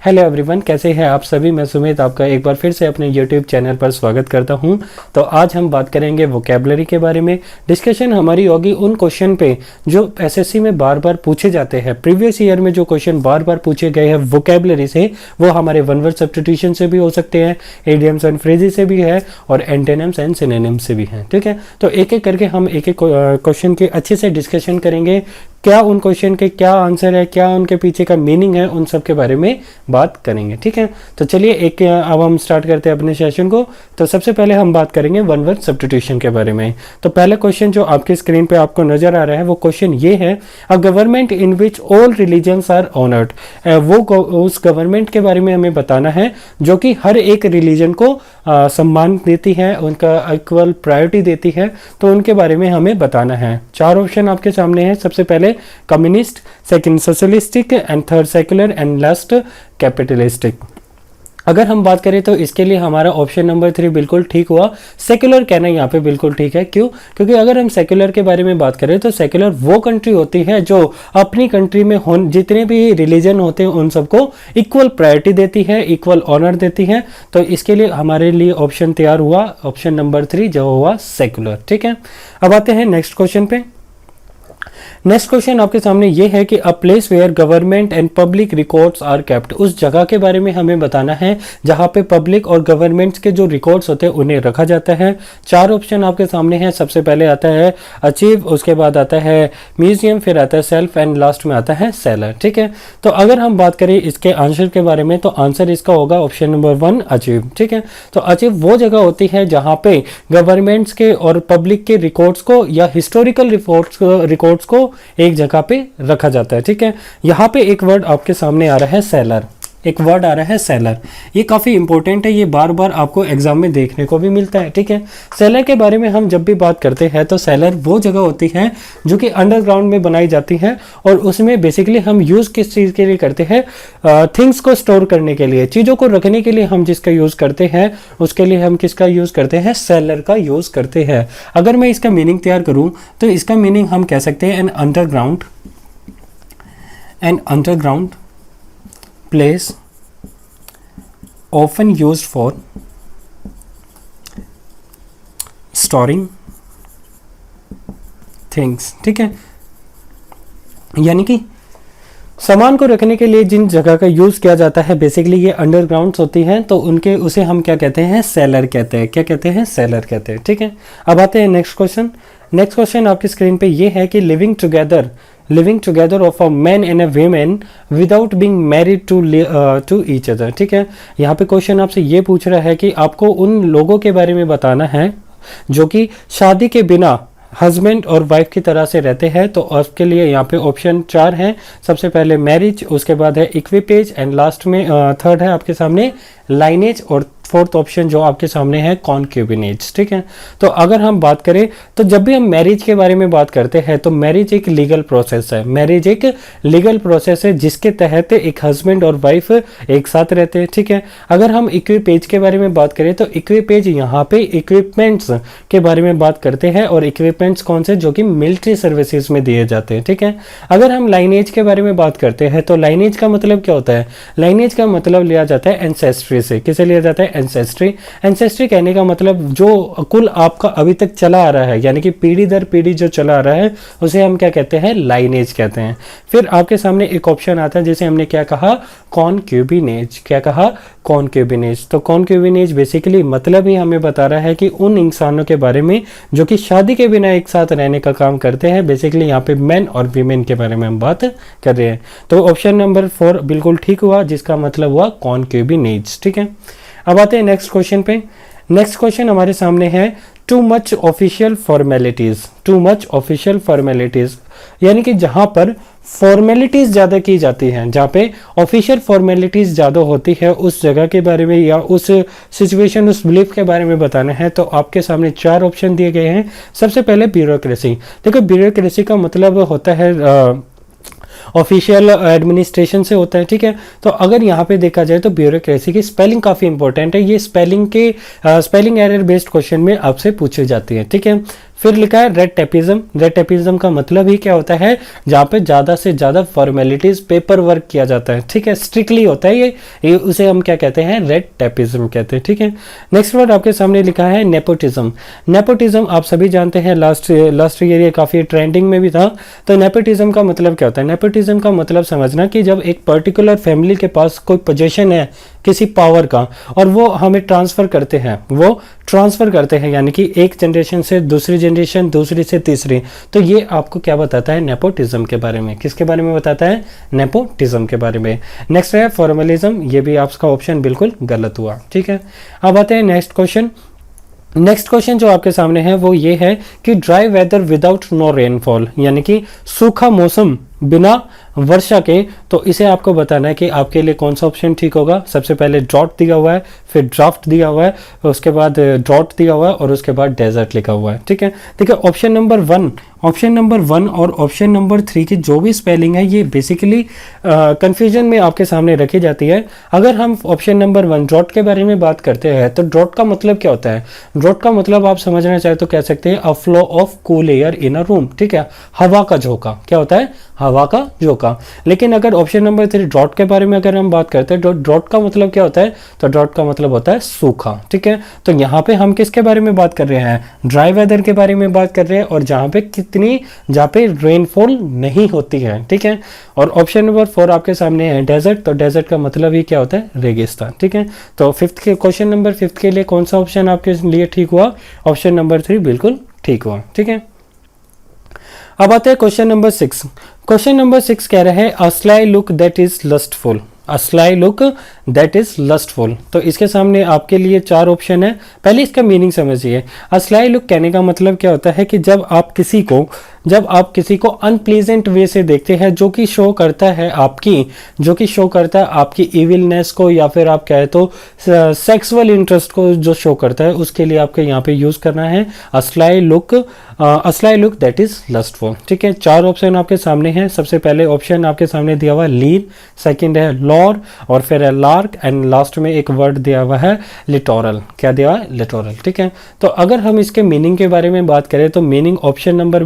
Hello everyone, कैसे हैं आप सभी। मैं सुमित आपका एक बार फिर से अपने यूट्यूब चैनल पर स्वागत करता हूं। तो आज हम बात करेंगे वोकैबुलरी के बारे में। डिस्कशन हमारी होगी उन क्वेश्चन पे जो एसएससी में बार बार पूछे जाते हैं। प्रीवियस ईयर में जो क्वेश्चन बार बार पूछे गए हैं वोकैबुलरी से, वो हमारे वन वर्ड सब्स्टिट्यूशन से भी हो सकते हैं, इडियम्स एंड फ्रेजेस से भी है और एंटोनिम्स एंड सिनोनिम्स से भी हैं। ठीक है, तो एक एक करके हम एक एक क्वेश्चन के अच्छे से डिस्कशन करेंगे। क्या उन क्वेश्चन के क्या आंसर है, क्या उनके पीछे का मीनिंग है, उन सब के बारे में बात करेंगे। ठीक है, तो चलिए अब हम स्टार्ट करते हैं अपने सेशन को। तो सबसे पहले हम बात करेंगे वन वर्ड सब्स्टिट्यूशन के बारे में। तो पहला क्वेश्चन जो आपके स्क्रीन पे आपको नजर आ रहा है वो क्वेश्चन ये है, a government in which all religions are honoured. उस गवर्नमेंट के बारे में हमें बताना है जो कि हर एक रिलीजन को सम्मान देती है, उनका इक्वल प्रायोरिटी देती है। तो उनके बारे में हमें बताना है। चार ऑप्शन आपके सामने हैं। सबसे पहले communist, second socialistic and third secular and last capitalistic. अगर हम बात करें तो इसके लिए हमारा ऑप्शन नंबर 3 बिल्कुल ठीक हुआ। सेक्युलर कहना यहाँ पे बिल्कुल ठीक है। क्यों? क्योंकि अगर हम सेक्युलर के बारे में बात करें तो सेक्युलर वो कंट्री होती है जो अपनी कंट्री में जितने भी रिलीजन होते हैं उन सबको इक्वल प्रायोरिटी देती है, इक्वल ऑनर देती है। तो इसके लिए हमारे लिए ऑप्शन तैयार हुआ, ऑप्शन नंबर 3 जो हुआ सेक्युलर। ठीक है, अब आते हैं नेक्स्ट क्वेश्चन पे। नेक्स्ट क्वेश्चन आपके सामने ये है कि a place where government and public records are kept. उस जगह के बारे में हमें बताना है जहां पे पब्लिक और गवर्नमेंट्स के जो रिकॉर्ड्स होते हैं उन्हें रखा जाता है। चार ऑप्शन आपके सामने हैं। सबसे पहले आता है अचीव, उसके बाद आता है म्यूजियम, फिर आता है सेल्फ एंड लास्ट में आता है सेलर। ठीक है, तो अगर हम बात करें इसके आंसर के बारे में तो आंसर इसका होगा ऑप्शन नंबर 1 अचीव। ठीक है, तो अचीव वो जगह होती है जहां पे गवर्नमेंट्स के और पब्लिक के रिकॉर्ड्स को या हिस्टोरिकल रिकॉर्ड्स को एक जगह पे रखा जाता है। ठीक है, यहाँ पे एक वर्ड आपके सामने आ रहा है सेलर। एक वर्ड आ रहा है सेलर, ये काफ़ी इंपॉर्टेंट है, ये बार बार आपको एग्जाम में देखने को भी मिलता है। ठीक है, सेलर के बारे में हम जब भी बात करते हैं तो सेलर वो जगह होती है जो कि अंडरग्राउंड में बनाई जाती है और उसमें बेसिकली हम यूज़ किस चीज़ के लिए करते हैं, थिंग्स को स्टोर करने के लिए, चीज़ों को रखने के लिए हम जिसका यूज़ करते हैं उसके लिए हम किसका यूज़ करते हैं, सेलर का यूज़ करते हैं। अगर मैं इसका मीनिंग तैयार करूँ तो इसका मीनिंग हम कह सकते हैं an underground place often used for storing things। ठीक है, यानी कि सामान को रखने के लिए जिन जगह का यूज किया जाता है बेसिकली ये अंडरग्राउंड्स होती हैं, तो उसे हम क्या कहते हैं, सेलर कहते हैं। क्या कहते हैं? सेलर कहते हैं। ठीक है, अब आते हैं नेक्स्ट क्वेश्चन। नेक्स्ट क्वेश्चन आपकी स्क्रीन पे ये है कि living together of a man and a women without being married to each other. ठीक है, यहाँ पे क्वेश्चन आपसे ये पूछ रहा है कि आपको उन लोगों के बारे में बताना है जो कि शादी के बिना हस्बैंड और वाइफ की तरह से रहते हैं। तो उसके लिए यहाँ पे ऑप्शन 4 हैं। सबसे पहले मैरिज, उसके बाद है इक्विपेज एंड लास्ट में थर्ड है आपके सामने लाइनेज और फोर्थ ऑप्शन जो आपके सामने है कॉन्क्यूबिनेज। ठीक है, तो अगर हम बात करें तो जब भी हम मैरिज के बारे में बात करते हैं तो मैरिज एक लीगल प्रोसेस है। मैरिज एक लीगल प्रोसेस है जिसके तहत एक हस्बैंड और वाइफ एक साथ रहते हैं। ठीक है, अगर हम इक्विपेज के बारे में बात करें तो इक्विपेज यहाँ पे इक्विपमेंट्स के बारे में बात करते हैं और इक्विपमेंट्स कौन से, जो कि मिलिट्री सर्विसेज में दिए जाते हैं। ठीक है, अगर हम लाइनेज के बारे में बात करते हैं तो लाइनेज का मतलब क्या होता है, लाइनेज का मतलब लिया जाता है एंसेस्ट्री से। किसे लिया जाता है? एंसेस्ट्री कहने का मतलब जो कुल आपका अभी तक चला आ रहा है, यानी कि पीढ़ी दर पीढ़ी जो चला आ रहा है उसे हम क्या कहते हैं, लाइनेज कहते हैं। फिर आपके सामने एक ऑप्शन आता है जिसे हमने क्या कहा, कॉन्क्यूबिनेज। क्या कहा? कॉन्क्यूबिनेज। तो कॉन्क्यूबिनेज बेसिकली मतलब ही हमें बता रहा है कि उन इंसानों के बारे में जो कि शादी के बिना एक साथ रहने का काम करते हैं। बेसिकली यहाँ पे मैन और वीमेन के बारे में हम बात कर रहे हैं। तो ऑप्शन नंबर 4 बिल्कुल ठीक हुआ, जिसका मतलब हुआ कॉन्क्यूबिनेज। ठीक है, अब आते हैं नेक्स्ट क्वेश्चन पे। नेक्स्ट क्वेश्चन हमारे सामने है टू मच ऑफिशियल फॉर्मेलिटीज, यानी कि जहां पर फॉर्मेलिटीज ज्यादा की जाती हैं, जहां पे ऑफिशियल फॉर्मेलिटीज ज्यादा होती है उस जगह के बारे में या उस सिचुएशन, उस बिलीफ के बारे में बताना है। तो आपके सामने 4 ऑप्शन दिए गए हैं। सबसे पहले ब्यूरोक्रेसी। देखो, ब्यूरोक्रेसी का मतलब होता है ऑफिशियल एडमिनिस्ट्रेशन से होता है। ठीक है, तो अगर यहाँ पे देखा जाए तो ब्यूरोक्रेसी की स्पेलिंग काफ़ी इंपॉर्टेंट है। ये स्पेलिंग एरर बेस्ड क्वेश्चन में आपसे पूछे जाती है। ठीक है, फिर लिखा है रेड टेपिज्म। रेड टेपिज्म का मतलब ही क्या होता है, जहाँ पे ज़्यादा से ज़्यादा फॉर्मेलिटीज पेपर वर्क किया जाता है, ठीक है, स्ट्रिक्टली होता है ये उसे हम क्या कहते हैं, रेड टेपिज्म कहते हैं, ठीक है। नेक्स्ट वर्ड आपके सामने लिखा है नेपोटिज्म। नेपोटिज्म आप सभी जानते हैं, लास्ट ईयर ये काफ़ी ट्रेंडिंग में भी था। तो नेपोटिज्म का मतलब क्या होता है, नेपोटिज्म का मतलब समझना कि जब एक पर्टिकुलर फैमिली के पास कोई पोजीशन है किसी पावर का और वो हमें ट्रांसफ़र करते हैं, यानी कि एक जनरेशन से दूसरी जनरेशन, दूसरी से तीसरी। तो ये आपको क्या बताता है, नेपोटिज्म के बारे में। किसके बारे में बताता है, नेपोटिज्म के बारे में। नेक्स्ट है फॉर्मलिज्म, ये भी आपका ऑप्शन बिल्कुल गलत हुआ, ठीक है। अब आते हैं नेक्स्ट क्वेश्चन जो आपके सामने है वो ये है कि dry weather without no rainfall, यानी कि सूखा मौसम बिना वर्षा के। तो इसे आपको बताना है कि आपके लिए कौन सा ऑप्शन ठीक होगा। सबसे पहले ड्रॉट दिया हुआ है, फिर ड्राफ्ट दिया हुआ है, उसके बाद ड्रॉट दिया हुआ है और उसके बाद डेजर्ट लिखा हुआ है, ठीक है। देखिए ऑप्शन नंबर 1 और ऑप्शन नंबर 3 की जो भी स्पेलिंग है ये बेसिकली कंफ्यूजन में आपके सामने रखी जाती है। अगर हम ऑप्शन नंबर 1 ड्रॉट के बारे में बात करते हैं तो ड्रॉट का मतलब क्या होता है, ड्रॉट का मतलब आप समझना चाहे तो कह सकते हैं a flow of cool air in a room, ठीक है, हवा का झोंका। क्या होता है, हवा का झोंका। लेकिन अगर ऑप्शन नंबर 3 ड्रॉट के बारे में अगर हम बात करते हैं तो ड्रॉट का मतलब क्या होता है, तो ड्रॉट का मतलब होता है सूखा, ठीक है। तो यहाँ पे हम किसके बारे में बात कर रहे हैं, ड्राई वेदर के बारे में बात कर रहे हैं, और जहाँ पे रेनफॉल नहीं होती है, ठीक है। और ऑप्शन नंबर 4 आपके सामने है डेजर्ट। तो डेजर्ट का मतलब ही क्या होता है, रेगिस्तान, ठीक है। तो क्वेश्चन नंबर 5 के लिए कौन सा ऑप्शन आपके लिए ठीक हुआ, ऑप्शन नंबर 3 बिल्कुल ठीक हुआ, ठीक है। अब आते हैं क्वेश्चन नंबर 6। क्वेश्चन नंबर 6 कह रहे हैं a sly look that is lustful. A sly look that is lustful. तो इसके सामने आपके लिए 4 ऑप्शन है। पहले इसका मीनिंग समझिए। अ स्लाई लुक कहने का मतलब क्या होता है कि जब आप किसी को अनप्लीजेंट वे से देखते हैं, जो कि शो करता है आपकी इविलनेस को, या फिर आप कहे तो सेक्सुअल इंटरेस्ट को जो शो करता है, उसके लिए आपके यहाँ पे यूज करना है a sly look that is lustful, ठीक है। 4 ऑप्शन आपके सामने हैं। सबसे पहले ऑप्शन आपके सामने दिया हुआ है लीन, सेकंड है लॉर, और फिर है लार्क, एंड लास्ट में एक वर्ड दिया हुआ है लिटोरल। क्या दिया हुआ है, लिटोरल, ठीक है। तो अगर हम इसके मीनिंग के बारे में बात करें तो मीनिंग ऑप्शन नंबर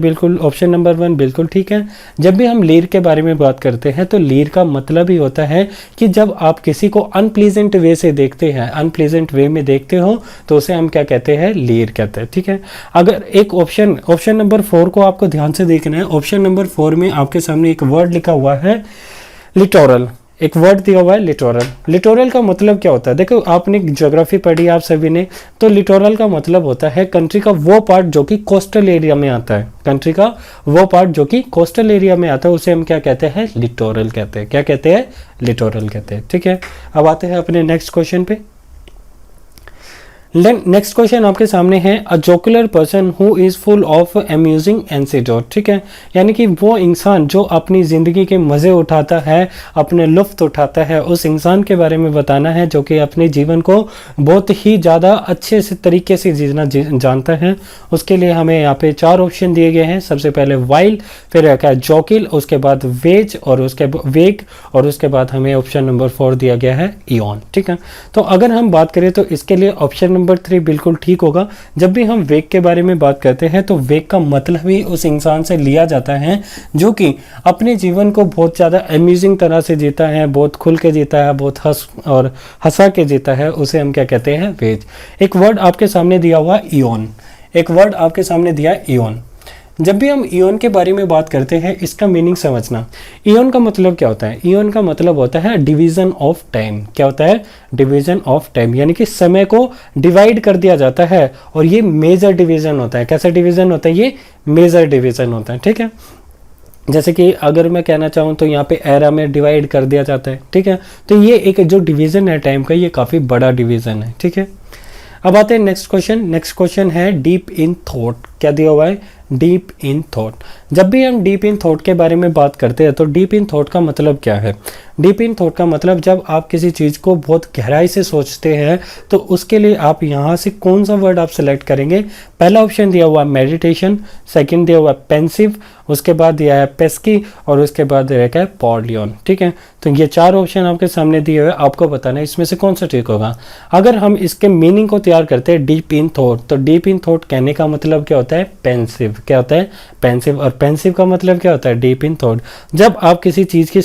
1 बिल्कुल ठीक है। जब भी हम लीर के बारे में बात करते हैं तो लीर का मतलब ही होता है कि जब आप किसी को अनप्लीजेंट वे से देखते हैं, अनप्लीजेंट वे में देखते हो, तो उसे हम क्या कहते हैं, लीर कहते हैं, ठीक है। अगर एक ऑप्शन नंबर 4 को आपको ध्यान से देखना है। ऑप्शन नंबर 4 में आपके सामने एक वर्ड लिखा हुआ है लिटोरल, एक वर्ड दिया हुआ है लिटोरल। लिटोरल का मतलब क्या होता है, देखो आपने ज्योग्राफी पढ़ी आप सभी ने, तो लिटोरल का मतलब होता है कंट्री का वो पार्ट जो कि कोस्टल एरिया में आता है। कंट्री का वो पार्ट जो कि कोस्टल एरिया में आता है उसे हम क्या कहते हैं, लिटोरल कहते हैं। क्या कहते हैं, लिटोरल कहते हैं, ठीक है। अब आते हैं अपने नेक्स्ट क्वेश्चन पे। नेक्स्ट क्वेश्चन आपके सामने है a jocular person who is full of amusing anecdote, ठीक है। यानी कि वो इंसान जो अपनी ज़िंदगी के मज़े उठाता है, अपने लुफ्त उठाता है, उस इंसान के बारे में बताना है जो कि अपने जीवन को बहुत ही ज़्यादा अच्छे से तरीके से जीना जानता है। उसके लिए हमें यहाँ पे 4 ऑप्शन दिए गए हैं। सबसे पहले वाइल्ड, फिर क्या है जोकिल, उसके बाद वेज, और उसके बाद हमें ऑप्शन नंबर 4 दिया गया है इयॉन, ठीक है। तो अगर हम बात करें तो इसके लिए ऑप्शन नंबर 3 बिल्कुल ठीक होगा। जब भी हम वेग के बारे में बात करते हैं तो वेग का मतलब ही उस इंसान से लिया जाता है जो कि अपने जीवन को बहुत ज़्यादा अम्यूजिंग तरह से जीता है, बहुत खुल के जीता है, बहुत हंसा के जीता है, उसे हम क्या कहते हैं, वेज। एक वर्ड आपके सामने दिया हुआ इयॉन, जब भी हम इयॉन के बारे में बात करते हैं इसका मीनिंग समझना। इयॉन का मतलब क्या होता है, इयॉन का मतलब होता है डिवीजन ऑफ टाइम। क्या होता है, डिवीजन ऑफ टाइम, यानी कि समय को डिवाइड कर दिया जाता है, और ये मेजर डिवीजन होता है। कैसा डिवीजन होता है, ये मेजर डिवीजन होता है, ठीक है। जैसे कि अगर मैं कहना चाहूँ तो यहाँ पे एरा में डिवाइड कर दिया जाता है, ठीक है। तो ये एक जो डिवीजन है टाइम का, ये काफ़ी बड़ा डिवीजन है, ठीक है। अब आते हैं नेक्स्ट क्वेश्चन है डीप इन थॉट। क्या दिया हुआ है, डीप इन थॉट। जब भी हम डीप इन थॉट के बारे में बात करते हैं तो डीप इन थॉट का मतलब क्या है, डीप इन थॉट का मतलब जब आप किसी चीज़ को बहुत गहराई से सोचते हैं तो उसके लिए आप यहाँ से कौन सा वर्ड आप सेलेक्ट करेंगे। पहला ऑप्शन दिया हुआ मेडिटेशन, सेकंड दिया हुआ पेंसिव, उसके बाद दिया है पेस्की और उसके बाद दिया है पॉडलियन। ठीक है, तो ये 4 ऑप्शन आपके सामने दिए हुए, आपको बताना है इसमें से कौन सा ठीक होगा। अगर हम इसके मीनिंग को तैयार करते हैं डीप इन थॉट, तो डीप इन थॉट कहने का मतलब क्या होता है, पेंसिव। क्या होता है, पेंसिव। और पेंसिव का मतलब क्या होता है, डीप इन थॉट। जब आप किसी चीज़ की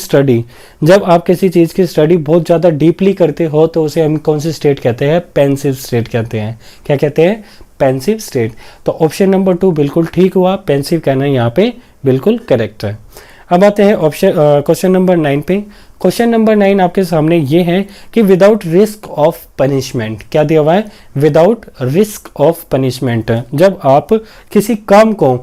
स्टडी बहुत ज़्यादा डीपली करते हो तो उसे हम कौन सी स्टेट कहते हैं, पेंसिव स्टेट कहते हैं। क्या कहते हैं, पेंसिव स्टेट। तो ऑप्शन नंबर 2 बिल्कुल ठीक हुआ, पेंसिव कहना यहाँ पे बिल्कुल करेक्ट है। अब आते हैं क्वेश्चन नंबर 9 पे। क्वेश्चन नंबर 9 आपके सामने ये है कि विदाउट रिस्क ऑफ पनिशमेंट, क्या दिया हुआ है, विदाउट रिस्क ऑफ पनिशमेंट। जब आप किसी काम को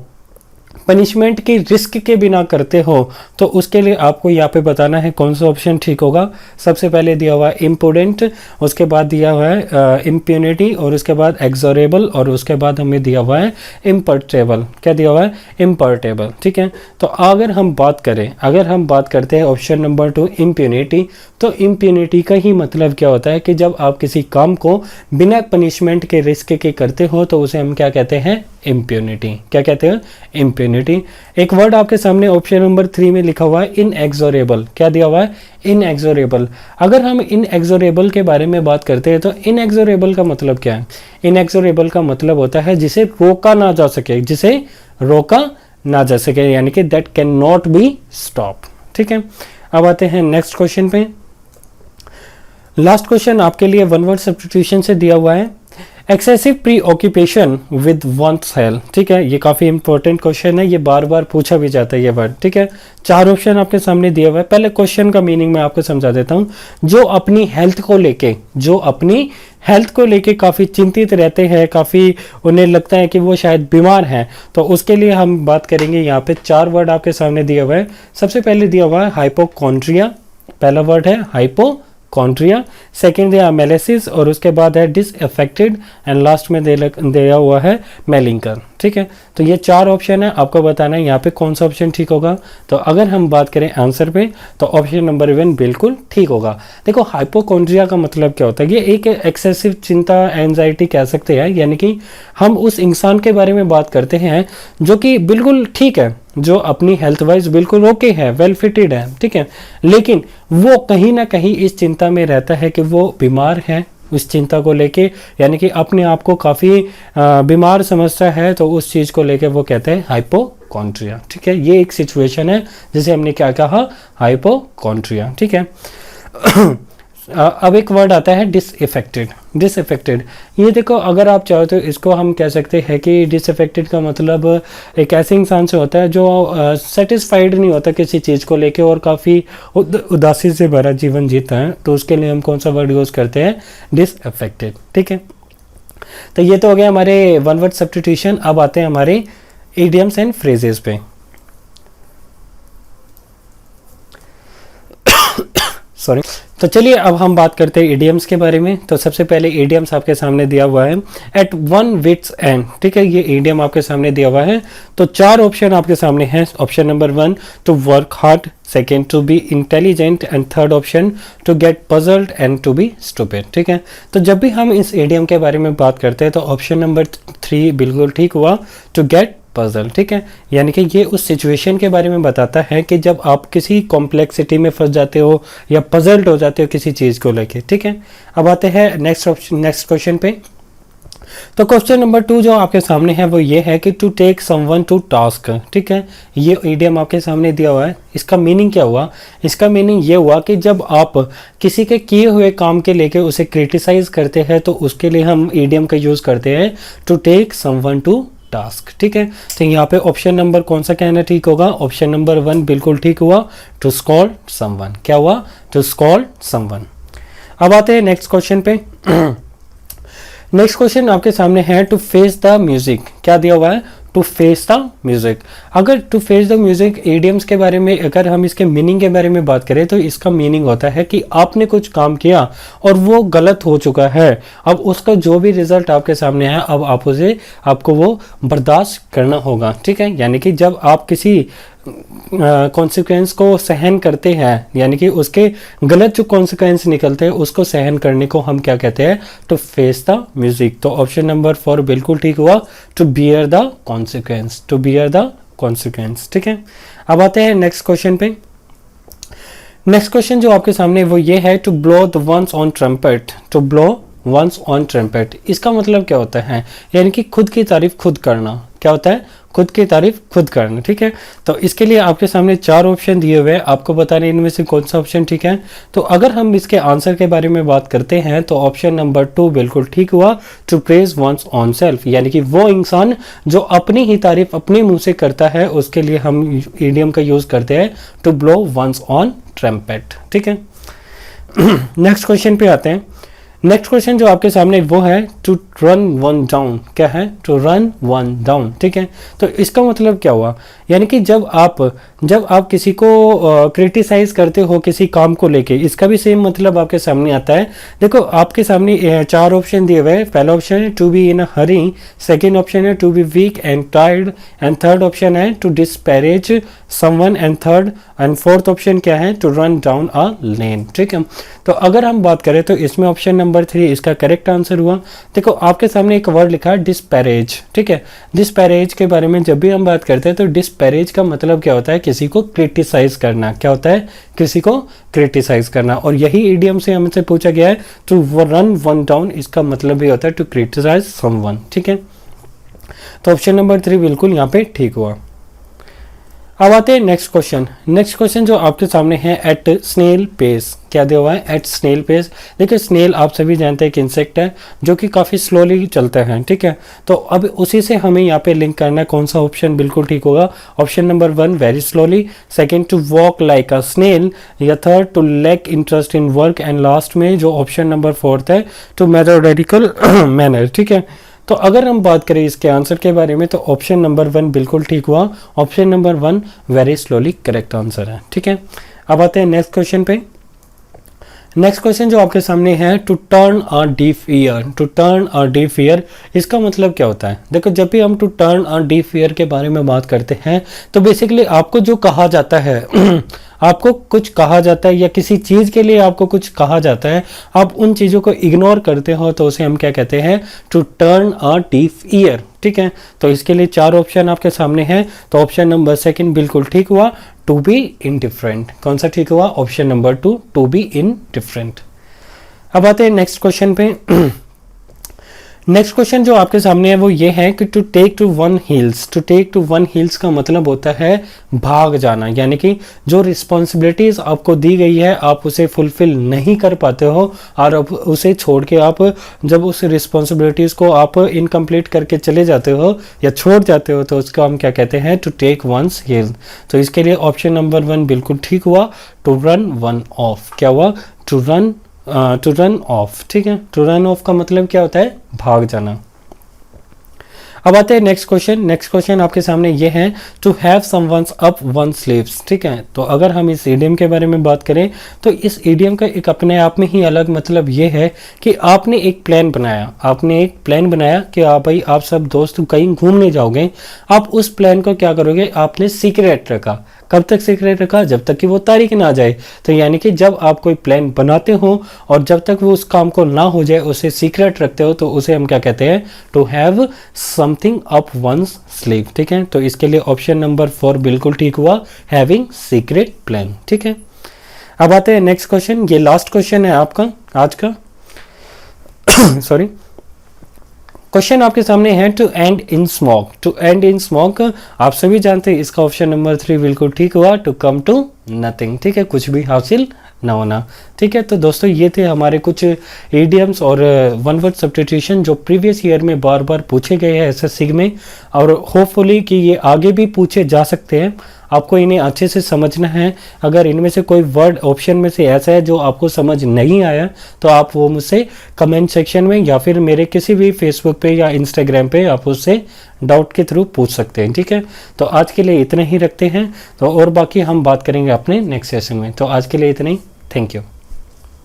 पनिशमेंट की रिस्क के बिना करते हो तो उसके लिए आपको यहाँ पे बताना है कौन सा ऑप्शन ठीक होगा। सबसे पहले दिया हुआ है इम्प्रूडेंट, उसके बाद दिया हुआ है इम्प्यूनिटी, और उसके बाद एक्सोरेबल, और उसके बाद हमें दिया हुआ है इम्पर्टेबल। क्या दिया हुआ है, इम्पर्टेबल। ठीक है, तो अगर हम बात करते हैं ऑप्शन नंबर 2 इम्प्यूनिटी, तो इम्प्यूनिटी का ही मतलब क्या होता है कि जब आप किसी काम को बिना पनिशमेंट के रिस्क के करते हो तो उसे हम क्या कहते हैं, इम्प्यूनिटी। क्या कहते हैं, इम्प्यूनिटी। एक वर्ड आपके सामने ऑप्शन नंबर 3 में लिखा हुआ है इनएक्सोरेबल। क्या दिया हुआ है, इनएक्सोरेबल। अगर हम इनएक्सोरेबल के बारे में बात करते हैं तो इनएक्सोरेबल का मतलब क्या है, इनएक्सोरेबल का मतलब होता है जिसे रोका ना जा सके, जिसे रोका ना जा सके, यानी कि that can not be stop. ठीक है, अब आते हैं नेक्स्ट क्वेश्चन पे। लास्ट क्वेश्चन आपके लिए वन वर्ड सब्स्टिट्यूशन से दिया हुआ है, excessive preoccupation with one's health. ठीक है, ये काफ़ी इंपॉर्टेंट क्वेश्चन है, ये बार बार पूछा भी जाता है ये वर्ड। ठीक है, 4 ऑप्शन आपके सामने दिया हुआ है। पहले क्वेश्चन का मीनिंग मैं आपको समझा देता हूँ। जो अपनी हेल्थ को लेके काफ़ी चिंतित रहते हैं, काफ़ी उन्हें लगता है कि वो शायद बीमार हैं, तो उसके लिए हम बात करेंगे। यहाँ पे 4 वर्ड आपके सामने दिया हुआ है। सबसे पहले दिया हुआ है हाइपोकॉन्ड्रिया, पहला वर्ड है हाइपोकॉन्ड्रिया। सेकेंड दिया मेलेसिस, और उसके बाद है डिसअफेक्टेड, एंड लास्ट में दिया हुआ है मेलिंकर। ठीक है, तो ये 4 ऑप्शन है, आपको बताना है यहाँ पे कौन सा ऑप्शन ठीक होगा। तो अगर हम बात करें आंसर पे तो ऑप्शन नंबर 1 बिल्कुल ठीक होगा। देखो हाइपोकॉन्ड्रिया का मतलब क्या होता है, ये एक एक्सेसिव चिंता, एंजाइटी कह सकते हैं, यानी कि हम उस इंसान के बारे में बात करते हैं जो कि बिल्कुल ठीक है, जो अपनी हेल्थ वाइज बिल्कुल ओके है, वेल फिटेड है। ठीक है, लेकिन वो कहीं ना कहीं इस चिंता में रहता है कि वो बीमार है, उस चिंता को लेके, यानी कि अपने आप को काफ़ी बीमार समझता है, तो उस चीज़ को लेके वो कहते हैं हाइपोकॉन्ड्रिया। ठीक है, ये एक सिचुएशन है जिसे हमने क्या कहा, हाइपोकॉन्ड्रिया। ठीक है, अब एक वर्ड आता है डिसअफेक्टेड। ये देखो, अगर आप चाहो तो इसको हम कह सकते हैं कि डिसअफेक्टेड का मतलब एक ऐसे इंसान से होता है जो सेटिस्फाइड नहीं होता किसी चीज़ को लेके और काफ़ी उदासी से भरा जीवन जीता है, तो उसके लिए हम कौन सा वर्ड यूज़ करते हैं, डिसअफेक्टेड। ठीक है, तो ये तो हो गया हमारे वन वर्ड सब्स्टिट्यूशन। अब आते हैं हमारे इडियम्स एंड फ्रेजेस पे। सॉरी, तो चलिए अब हम बात करते हैं इडियम्स के बारे में। तो सबसे पहले इडियम्स आपके सामने दिया हुआ है, एट वन विट्स एंड। ठीक है, ये इडियम आपके सामने दिया हुआ है। तो 4 ऑप्शन आपके सामने हैं। Option number 1 to work hard, second to be intelligent, and third option to get puzzled and to be stupid. ठीक है, तो जब भी हम इस इडियम के बारे में बात करते हैं तो ऑप्शन नंबर 3 बिल्कुल ठीक हुआ, टू गेट पजल। ठीक है, यानी कि ये उस सिचुएशन के बारे में बताता है कि जब आप किसी कॉम्प्लेक्सिटी में फंस जाते हो या पजल्ड हो जाते हो किसी चीज़ को लेके। ठीक है, अब आते हैं नेक्स्ट क्वेश्चन पे। तो क्वेश्चन नंबर 2 जो आपके सामने है वो ये है कि to take someone to task. ठीक है, ये इडियम आपके सामने दिया हुआ है। इसका मीनिंग क्या हुआ, इसका मीनिंग ये हुआ कि जब आप किसी के किए हुए काम के लेके उसे क्रिटिसाइज करते हैं तो उसके लिए हम इडियम का यूज़ करते हैं, to take someone to task. ठीक है, तो यहाँ पे ऑप्शन नंबर कौन सा कहना ठीक होगा, ऑप्शन नंबर 1 बिल्कुल ठीक हुआ, टू स्कॉल्ड समवन। क्या हुआ, टू स्कॉल्ड समवन। अब आते हैं नेक्स्ट क्वेश्चन पे। नेक्स्ट क्वेश्चन आपके सामने है, टू फेस द म्यूजिक। क्या दिया हुआ है, टू फेस द म्यूजिक। अगर to face the music idioms के बारे में अगर हम इसके मीनिंग के बारे में बात करें तो इसका मीनिंग होता है कि आपने कुछ काम किया और वो गलत हो चुका है, अब उसका जो भी रिजल्ट आपके सामने है अब आपको वो बर्दाश्त करना होगा। ठीक है, यानी कि जब आप किसी कॉन्सिक्वेंस को सहन करते हैं, यानी कि उसके गलत जो कॉन्सिक्वेंस निकलते हैं उसको सहन करने को हम क्या कहते हैं, टू फेस द म्यूजिक। तो ऑप्शन नंबर 4 बिल्कुल ठीक हुआ, to bear the consequence, to bear the consequence. ठीक है, अब आते हैं नेक्स्ट क्वेश्चन पे। नेक्स्ट क्वेश्चन जो आपके सामने वो ये है, to blow the one's own trumpet, to blow one's own trumpet, इसका मतलब क्या होता है, यानी कि खुद की तारीफ खुद करना। क्या होता है, खुद की तारीफ खुद करना। ठीक है, तो इसके लिए आपके सामने 4 ऑप्शन दिए हुए हैं, आपको बताना है इनमें से कौन सा ऑप्शन ठीक है। तो अगर हम इसके आंसर के बारे में बात करते हैं तो ऑप्शन नंबर 2 बिल्कुल ठीक हुआ, to praise one's own self, यानी कि वो इंसान जो अपनी ही तारीफ अपने मुंह से करता है उसके लिए हम इडियम का यूज करते हैं to blow one's own trumpet. ठीक है, नेक्स्ट क्वेश्चन पे आते हैं। नेक्स्ट क्वेश्चन जो आपके सामने वो है, टू रन वन डाउन। क्या है, टू रन वन डाउन। ठीक है, तो इसका मतलब क्या हुआ, यानी कि जब आप किसी को क्रिटिसाइज करते हो किसी काम को लेके, इसका भी सेम मतलब आपके सामने आता है। देखो आपके सामने 4 ऑप्शन दिए हुए हैं। पहला ऑप्शन है to be in a hurry, second option है to be weak and tired, and third option है to disparage someone, and fourth option क्या है, to run down a lane. ठीक है, तो अगर हम बात करें तो इसमें ऑप्शन नंबर 3 इसका करेक्ट आंसर हुआ। देखो आपके सामने एक वर्ड लिखा है डिस्पैरेज। ठीक है, डिस्पैरेज के बारे में जब भी हम बात करते हैं तो डिस्पैरेज का मतलब क्या होता है, किसी को क्रिटिसाइज करना। क्या होता है, किसी को क्रिटिसाइज करना, और यही इडियम से हमसे पूछा गया है, टू रन वन डाउन, इसका मतलब भी होता है टू क्रिटिसाइज समवन। ठीक है, तो ऑप्शन नंबर 3 बिल्कुल यहाँ पे ठीक हुआ। अब आते हैं नेक्स्ट क्वेश्चन। नेक्स्ट क्वेश्चन जो आपके सामने है, एट स्नेल पेस। क्या दिया हुआ है, एट स्नेल पेस। देखिए स्नेल आप सभी जानते हैं कि इंसेक्ट है जो कि काफ़ी स्लोली चलता है। ठीक है, तो अब उसी से हमें यहाँ पे लिंक करना है, कौन सा ऑप्शन बिल्कुल ठीक होगा। Option number 1 very slowly, second to walk like a snail, या third to lack interest in work, and last में जो ऑप्शन नंबर 4 है, टू मेथोडिकल मैनर। ठीक है, तो अगर हम बात करें इसके आंसर के बारे में तो ऑप्शन नंबर 1 बिल्कुल ठीक हुआ। Option number 1 very slowly correct answer है। ठीक है, अब आते हैं नेक्स्ट क्वेश्चन पे। नेक्स्ट क्वेश्चन जो आपके सामने है, to turn a deaf ear. To turn a deaf ear, इसका मतलब क्या होता है। देखो जब भी हम to turn a deaf ear के बारे में बात करते हैं तो बेसिकली आपको जो कहा जाता है आपको कुछ कहा जाता है या किसी चीज़ के लिए आपको कुछ कहा जाता है, आप उन चीज़ों को इग्नोर करते हो तो उसे हम क्या कहते हैं, to turn a deaf ear. ठीक है, तो इसके लिए 4 ऑप्शन आपके सामने हैं, तो ऑप्शन नंबर 2 बिल्कुल ठीक हुआ, टू बी इनडिफरेंट। कौन सा ठीक हुआ, option number 2 to be indifferent. अब आते हैं नेक्स्ट क्वेश्चन पे। नेक्स्ट क्वेश्चन जो आपके सामने है वो ये है कि to take to one heels. To take to one heels का मतलब होता है भाग जाना, यानी कि जो रिस्पॉन्सिबिलिटीज आपको दी गई है आप उसे फुलफिल नहीं कर पाते हो और अब उसे छोड़ के आप जब उस रिस्पॉन्सिबिलिटीज को आप इनकम्प्लीट करके चले जाते हो या छोड़ जाते हो तो उसको हम क्या कहते हैं, टू टेक वंस हील। तो इसके लिए ऑप्शन नंबर 1 बिल्कुल ठीक हुआ, टू रन वन ऑफ। क्या हुआ, टू रन ऑफ। ठीक है, टू रन ऑफ का मतलब क्या होता है, भाग जाना। अब आते हैं नेक्स्ट क्वेश्चन। नेक्स्ट क्वेश्चन आपके सामने ये है, to have someone's up one sleeves. ठीक है, तो अगर हम इस इडियम के बारे में बात करें तो इस इडियम का एक अपने आप में ही अलग मतलब ये है कि आपने एक प्लान बनाया कि भाई आप सब दोस्त कहीं घूमने जाओगे, आप उस प्लान को क्या करोगे, आपने सीक्रेट रखा। कब तक सीक्रेट रखा, जब तक कि वो तारीख ना जाए। तो यानी कि जब आप कोई प्लान बनाते हो और जब तक वो उस काम को ना हो जाए उसे सीक्रेट रखते हो तो उसे हम क्या कहते हैं, to have something up one's sleeve. ठीक है, तो इसके लिए ऑप्शन नंबर 4 बिल्कुल ठीक हुआ, हैविंग सीक्रेट प्लान। ठीक है, अब आते हैं नेक्स्ट क्वेश्चन। ये लास्ट क्वेश्चन है आपका आज का सॉरी। क्वेश्चन आपके सामने है, to end in smoke. To end in smoke आप सभी जानते हैं इसका ऑप्शन नंबर 3 बिल्कुल ठीक हुआ, टू कम टू नथिंग। ठीक है, कुछ भी हासिल ना होना। ठीक है, तो दोस्तों ये थे हमारे कुछ इडियम्स और वन वर्ड सब्स्टिट्यूशन जो प्रीवियस ईयर में बार बार पूछे गए हैं एसएससी में, और होपफुली कि ये आगे भी पूछे जा सकते हैं। आपको इन्हें अच्छे से समझना है। अगर इनमें से कोई वर्ड ऑप्शन में से ऐसा है जो आपको समझ नहीं आया तो आप वो मुझसे कमेंट सेक्शन में या फिर मेरे किसी भी फेसबुक पे या इंस्टाग्राम पे आप उससे डाउट के थ्रू पूछ सकते हैं। ठीक है, तो आज के लिए इतना ही रखते हैं, तो और बाकी हम बात करेंगे अपने नेक्स्ट सेशन में। तो आज के लिए इतना ही, थैंक यू।